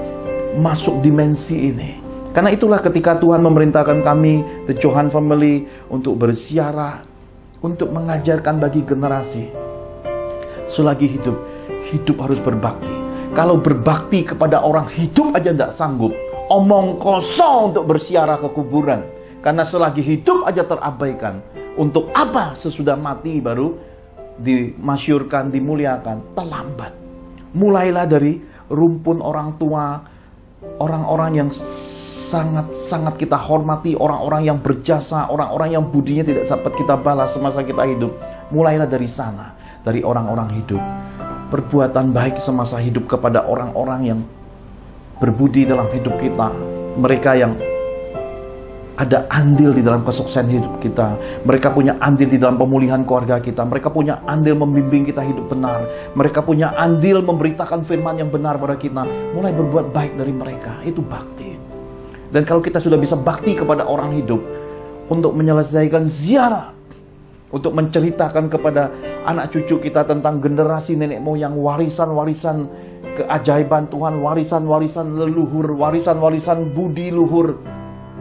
masuk dimensi ini. Karena itulah ketika Tuhan memerintahkan kami, The Johan Family, untuk bersiarah, untuk mengajarkan bagi generasi, selagi hidup, hidup harus berbakti. Kalau berbakti kepada orang hidup aja tidak sanggup, omong kosong untuk bersiarah ke kuburan. Karena selagi hidup aja terabaikan, untuk apa sesudah mati baru dimasyurkan, dimuliakan? Terlambat. Mulailah dari rumpun orang tua, orang-orang yang sangat-sangat kita hormati, orang-orang yang berjasa, orang-orang yang budinya tidak dapat kita balas semasa kita hidup. Mulailah dari sana, dari orang-orang hidup. Perbuatan baik semasa hidup kepada orang-orang yang berbudi dalam hidup kita. Mereka yang ada andil di dalam kesuksesan hidup kita. Mereka punya andil di dalam pemulihan keluarga kita. Mereka punya andil membimbing kita hidup benar. Mereka punya andil memberitakan firman yang benar pada kita. Mulai berbuat baik dari mereka. Itu bakti. Dan kalau kita sudah bisa bakti kepada orang hidup, untuk menyelesaikan ziarah, untuk menceritakan kepada anak cucu kita tentang generasi nenek moyang, warisan-warisan keajaiban Tuhan, warisan-warisan leluhur, warisan-warisan budi luhur,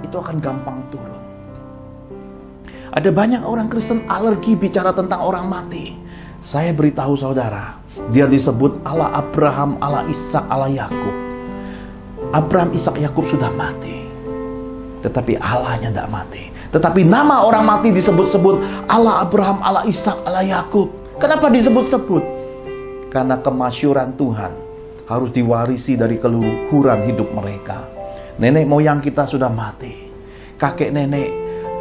itu akan gampang turun. Ada banyak orang Kristen alergi bicara tentang orang mati. Saya beritahu saudara, dia disebut Allah Abraham, Allah Ishak, Allah Yakub. Abraham, Ishak, Yakub sudah mati, tetapi Allahnya tidak mati. Tetapi nama orang mati disebut-sebut, Allah Abraham, Allah Ishak, Allah Yakub. Kenapa disebut-sebut? Karena kemasyuran Tuhan harus diwarisi dari keluhuran hidup mereka. Nenek moyang kita sudah mati, kakek nenek,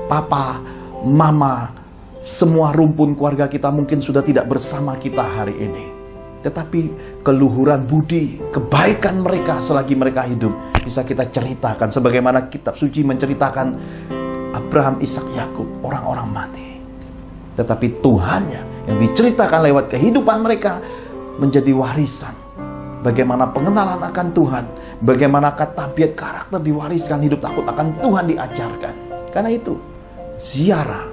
papa, mama, semua rumpun keluarga kita mungkin sudah tidak bersama kita hari ini. Tetapi keluhuran budi, kebaikan mereka selagi mereka hidup bisa kita ceritakan, sebagaimana kitab suci menceritakan Abraham, Ishak, Yakub, orang-orang mati. Tetapi Tuhannya yang diceritakan lewat kehidupan mereka menjadi warisan. Bagaimana pengenalan akan Tuhan, bagaimana tabiat karakter diwariskan, hidup takut akan Tuhan diajarkan. Karena itu, ziarah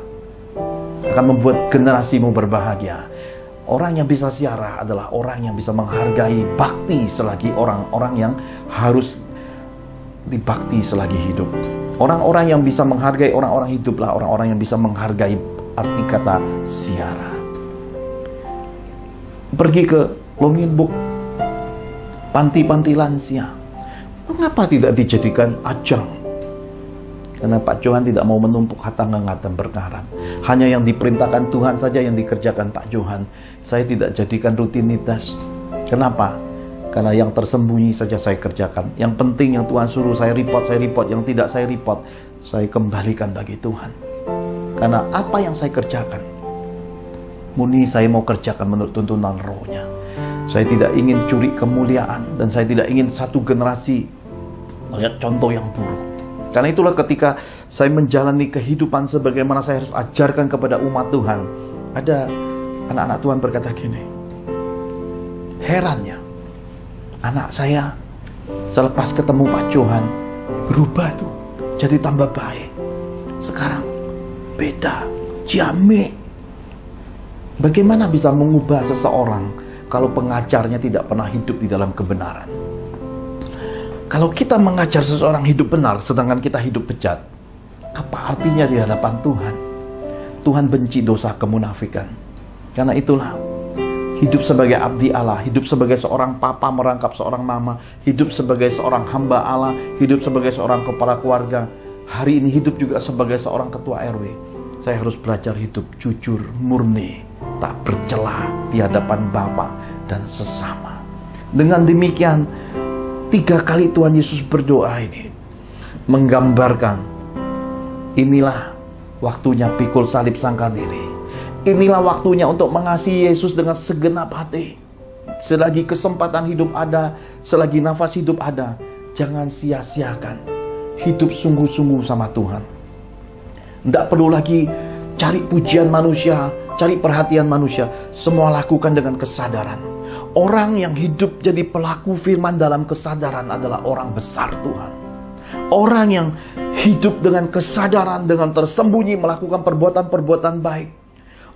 akan membuat generasimu berbahagia. Orang yang bisa ziarah adalah orang yang bisa menghargai bakti selagi orang-orang yang harus dibakti selagi hidup. Orang-orang yang bisa menghargai orang-orang hiduplah orang-orang yang bisa menghargai arti kata ziarah. Pergi ke Lomingbuk, panti-panti lansia. Mengapa tidak dijadikan ajang? Karena Pak Johan tidak mau menumpuk hatangan dan berkarat. Hanya yang diperintahkan Tuhan saja yang dikerjakan Pak Johan. Saya tidak jadikan rutinitas. Kenapa? Karena yang tersembunyi saja saya kerjakan. Yang penting yang Tuhan suruh saya report. Yang tidak saya report, saya kembalikan bagi Tuhan. Karena apa yang saya kerjakan, murni saya mau kerjakan menurut tuntunan Roh-Nya. Saya tidak ingin curi kemuliaan, dan saya tidak ingin satu generasi melihat contoh yang buruk. Karena itulah ketika saya menjalani kehidupan sebagaimana saya harus ajarkan kepada umat Tuhan, ada anak-anak Tuhan berkata gini, herannya anak saya selepas ketemu Pak Johan berubah tuh, jadi tambah baik. Sekarang beda, ciamik. Bagaimana bisa mengubah seseorang kalau pengajarnya tidak pernah hidup di dalam kebenaran? Kalau kita mengajar seseorang hidup benar, sedangkan kita hidup bejat, apa artinya di hadapan Tuhan? Tuhan benci dosa kemunafikan. Karena itulah, hidup sebagai abdi Allah, hidup sebagai seorang papa merangkap seorang mama, hidup sebagai seorang hamba Allah, hidup sebagai seorang kepala keluarga, hari ini hidup juga sebagai seorang ketua RW. Saya harus belajar hidup jujur, murni, tak bercela di hadapan Bapa dan sesama. Dengan demikian, 3 kali Tuhan Yesus berdoa ini menggambarkan, inilah waktunya pikul salib sangkar diri. Inilah waktunya untuk mengasihi Yesus dengan segenap hati. Selagi kesempatan hidup ada, selagi nafas hidup ada, jangan sia-siakan. Hidup sungguh-sungguh sama Tuhan. Tidak perlu lagi cari pujian manusia, cari perhatian manusia. Semua lakukan dengan kesadaran. Orang yang hidup jadi pelaku firman dalam kesadaran adalah orang besar Tuhan. Orang yang hidup dengan kesadaran, dengan tersembunyi melakukan perbuatan-perbuatan baik.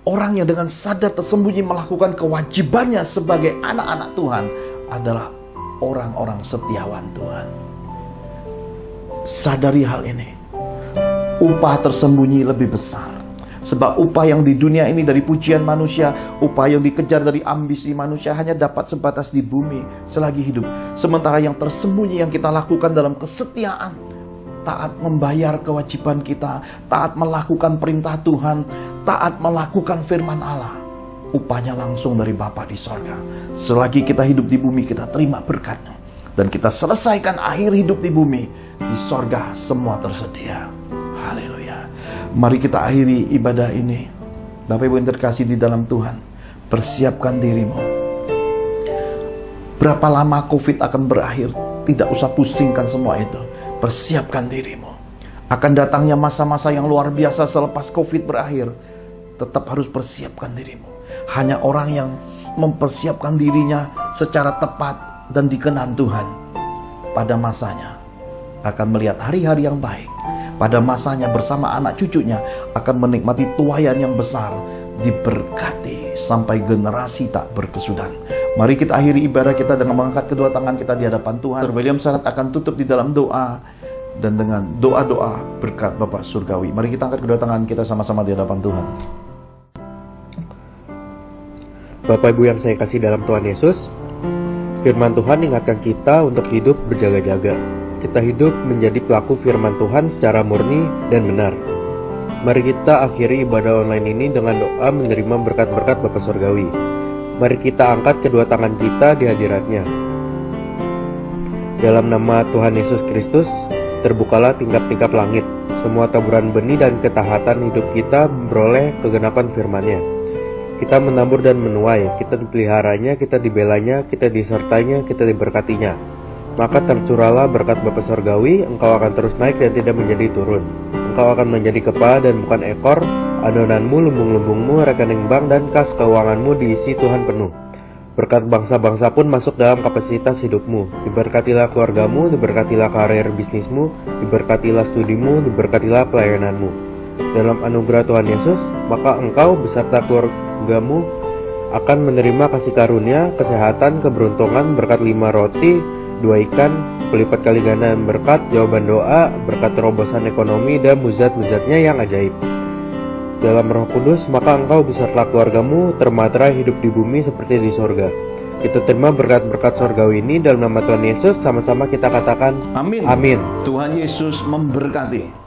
Orang yang dengan sadar tersembunyi melakukan kewajibannya sebagai anak-anak Tuhan adalah orang-orang setiawan Tuhan. Sadari hal ini. Upah tersembunyi lebih besar. Sebab upah yang di dunia ini dari pujian manusia, upah yang dikejar dari ambisi manusia hanya dapat sebatas di bumi selagi hidup. Sementara yang tersembunyi yang kita lakukan dalam kesetiaan, taat membayar kewajiban kita, taat melakukan perintah Tuhan, taat melakukan firman Allah, upahnya langsung dari Bapa di sorga. Selagi kita hidup di bumi, kita terima berkatnya. Dan kita selesaikan akhir hidup di bumi, di sorga semua tersedia. Haleluya. Mari kita akhiri ibadah ini. Bapak Ibu yang terkasih di dalam Tuhan, persiapkan dirimu. Berapa lama COVID akan berakhir? Tidak usah pusingkan semua itu. Persiapkan dirimu. Akan datangnya masa-masa yang luar biasa selepas COVID berakhir. Tetap harus persiapkan dirimu. Hanya orang yang mempersiapkan dirinya secara tepat dan dikenan Tuhan, pada masanya akan melihat hari-hari yang baik. Pada masanya bersama anak cucunya akan menikmati tuaian yang besar, diberkati sampai generasi tak berkesudahan. Mari kita akhiri ibadah kita dengan mengangkat kedua tangan kita di hadapan Tuhan. Dr. William Sarat akan tutup di dalam doa dan dengan doa-doa berkat Bapa Surgawi. Mari kita angkat kedua tangan kita sama-sama di hadapan Tuhan. Bapak Ibu yang saya kasih dalam Tuhan Yesus, firman Tuhan ingatkan kita untuk hidup berjaga-jaga. Kita hidup menjadi pelaku firman Tuhan secara murni dan benar. Mari kita akhiri ibadah online ini dengan doa menerima berkat-berkat Bapa Surgawi. Mari kita angkat kedua tangan kita di hadirat-Nya. Dalam nama Tuhan Yesus Kristus, terbukalah tingkap-tingkap langit. Semua taburan benih dan ketaatan hidup kita memperoleh kegenapan firman-Nya. Kita menabur dan menuai, kita dipeliharanya, kita dibelanya, kita disertainya, kita diberkatinya. Maka tercurahlah berkat Bapa Surgawi, engkau akan terus naik dan tidak menjadi turun. Engkau akan menjadi kepala dan bukan ekor, adonanmu, lumbung-lumbungmu, rekening bank, dan kas keuanganmu diisi Tuhan penuh. Berkat bangsa-bangsa pun masuk dalam kapasitas hidupmu. Diberkatilah keluargamu, diberkatilah karir bisnismu, diberkatilah studimu, diberkatilah pelayananmu. Dalam anugerah Tuhan Yesus, maka engkau beserta keluargamu akan menerima kasih karunia, kesehatan, keberuntungan, berkat 5 roti, 2 ikan, pelipat kali ganda berkat, jawaban doa, berkat terobosan ekonomi, dan mujizat-mujizatnya yang ajaib. Dalam Roh Kudus, maka engkau beserta keluargamu termaterai hidup di bumi seperti di sorga. Kita terima berkat-berkat sorgawi ini dalam nama Tuhan Yesus. Sama-sama kita katakan Amin. Amin. Tuhan Yesus memberkati.